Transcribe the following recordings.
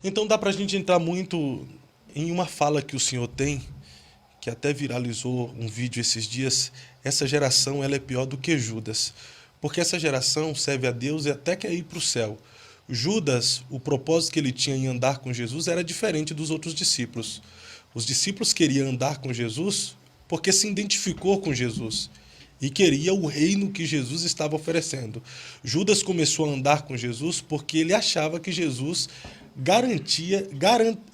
Então dá para a gente entrar muito em uma fala que o senhor tem, que até viralizou um vídeo esses dias. Essa geração ela é pior do que Judas, porque essa geração serve a Deus e até quer ir para o céu. Judas, o propósito que ele tinha em andar com Jesus era diferente dos outros discípulos. Os discípulos queriam andar com Jesus porque se identificou com Jesus e queria o reino que Jesus estava oferecendo. Judas começou a andar com Jesus porque ele achava que Jesus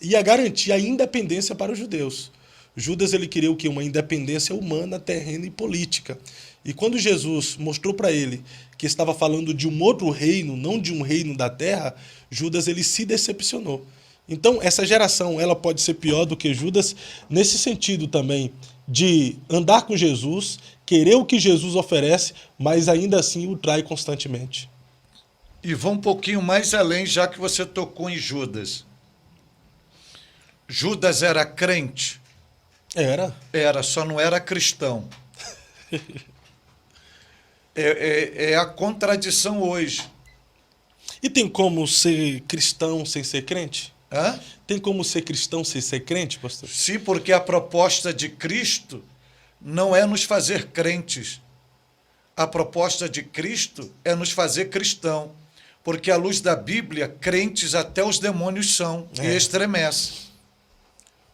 ia garantir a independência para os judeus. Judas ele queria o quê? Uma independência humana, terrena e política. E quando Jesus mostrou para ele que estava falando de um outro reino, não de um reino da terra, Judas ele se decepcionou. Então, essa geração ela pode ser pior do que Judas nesse sentido também, de andar com Jesus, querer o que Jesus oferece, mas ainda assim o trai constantemente. E vão um pouquinho mais além, já que você tocou em Judas. Judas era crente? Era. Era, só não era cristão. É a contradição hoje. E tem como ser cristão sem ser crente? Hã? Tem como ser cristão sem ser crente, pastor? Sim, porque a proposta de Cristo não é nos fazer crentes. A proposta de Cristo é nos fazer cristão. Porque, à luz da Bíblia, crentes até os demônios são e estremecem.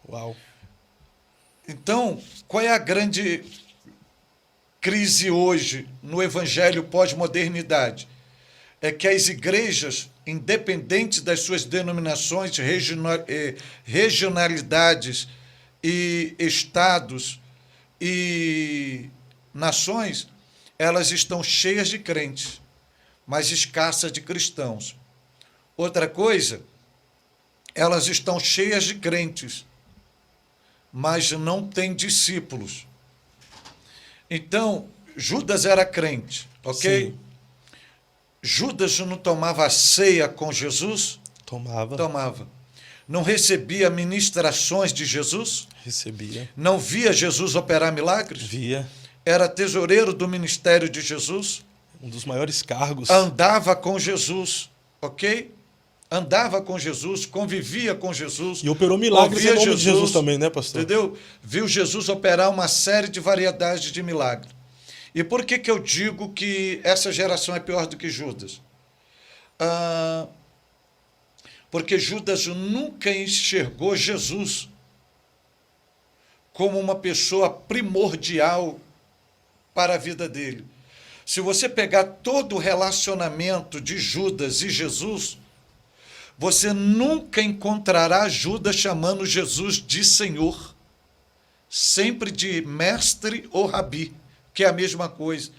Uau. Então, qual é a grande crise hoje no evangelho pós-modernidade? É que as igrejas, independente das suas denominações, regionalidades e estados e nações, elas estão cheias de crentes, mas escassas de cristãos. Outra coisa, elas estão cheias de crentes, mas não têm discípulos. Então, Judas era crente, ok? Sim. Judas não tomava ceia com Jesus? Tomava. Tomava. Não recebia ministrações de Jesus? Recebia. Não via Jesus operar milagres? Via. Era tesoureiro do ministério de Jesus? Um dos maiores cargos. Andava com Jesus, ok? Andava com Jesus, convivia com Jesus. E operou milagres em ouvia nome de Jesus também, né, pastor? Entendeu? Viu Jesus operar uma série de variedades de milagres. E por que eu digo que essa geração é pior do que Judas? Porque Judas nunca enxergou Jesus como uma pessoa primordial para a vida dele. Se você pegar todo o relacionamento de Judas e Jesus, você nunca encontrará Judas chamando Jesus de Senhor, sempre de mestre ou rabi, que é a mesma coisa.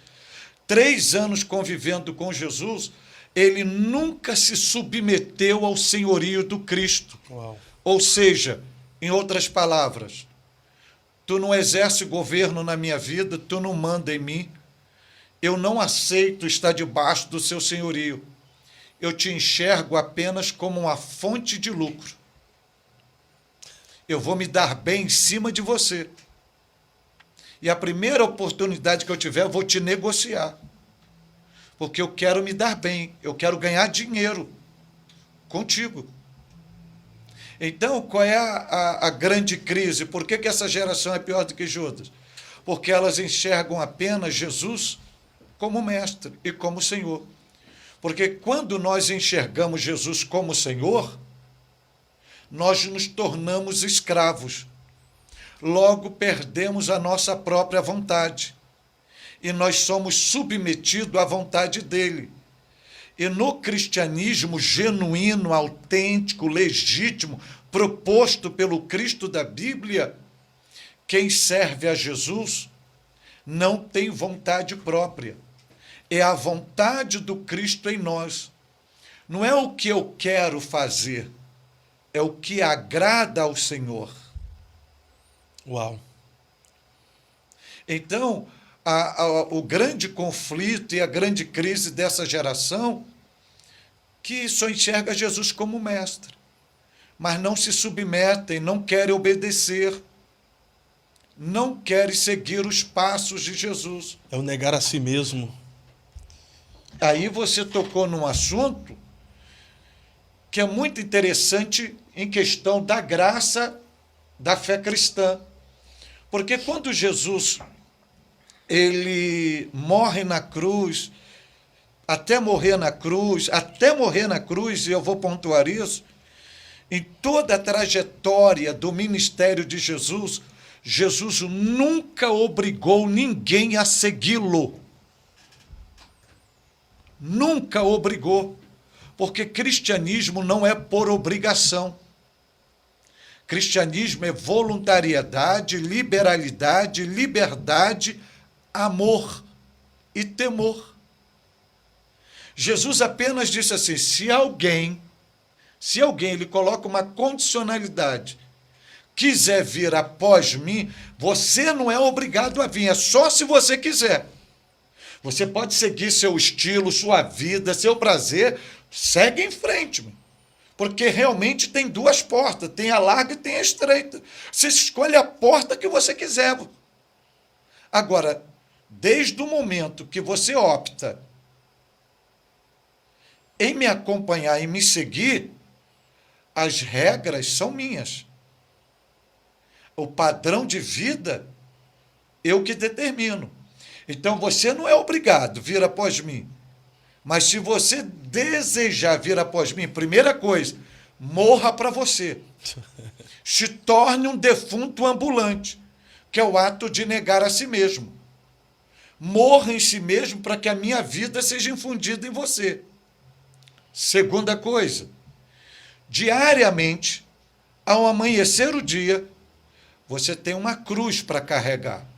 3 anos convivendo com Jesus, ele nunca se submeteu ao senhorio do Cristo. Uau. Ou seja, em outras palavras, tu não exerce governo na minha vida, tu não manda em mim, eu não aceito estar debaixo do seu senhorio. Eu te enxergo apenas como uma fonte de lucro. Eu vou me dar bem em cima de você. E a primeira oportunidade que eu tiver, eu vou te negociar. Porque eu quero me dar bem, eu quero ganhar dinheiro contigo. Então, qual é a grande crise? Por que essa geração é pior do que Judas? Porque elas enxergam apenas Jesus como mestre e como Senhor. Porque quando nós enxergamos Jesus como Senhor, nós nos tornamos escravos. Logo, perdemos a nossa própria vontade. E nós somos submetidos à vontade dele. E no cristianismo genuíno, autêntico, legítimo, proposto pelo Cristo da Bíblia, quem serve a Jesus não tem vontade própria. É a vontade do Cristo em nós. Não é o que eu quero fazer, é o que agrada ao Senhor. Uau. Então, o grande conflito e a grande crise dessa geração, que só enxerga Jesus como mestre, mas não se submetem, não querem obedecer, não querem seguir os passos de Jesus. É o negar a si mesmo. Mesmo. Aí você tocou num assunto, que é muito interessante em questão da graça da fé cristã. Porque quando Jesus ele morre na cruz, até morrer na cruz, e eu vou pontuar isso, em toda a trajetória do ministério de Jesus, Jesus nunca obrigou ninguém a segui-lo. Nunca obrigou. Porque cristianismo não é por obrigação. Cristianismo é voluntariedade, liberalidade, liberdade, amor e temor. Jesus apenas disse assim, se alguém ele coloca uma condicionalidade, quiser vir após mim, você não é obrigado a vir, é só se você quiser. Você pode seguir seu estilo, sua vida, seu prazer, segue em frente, porque realmente tem duas portas, tem a larga e tem a estreita. Você escolhe a porta que você quiser. Agora, desde o momento que você opta em me acompanhar e me seguir, as regras são minhas. O padrão de vida, eu que determino. Então, você não é obrigado a vir após mim. Mas se você desejar vir após mim, primeira coisa, morra para você. Se torne um defunto ambulante, que é o ato de negar a si mesmo. Morra em si mesmo para que a minha vida seja infundida em você. Segunda coisa, diariamente, ao amanhecer o dia, você tem uma cruz para carregar.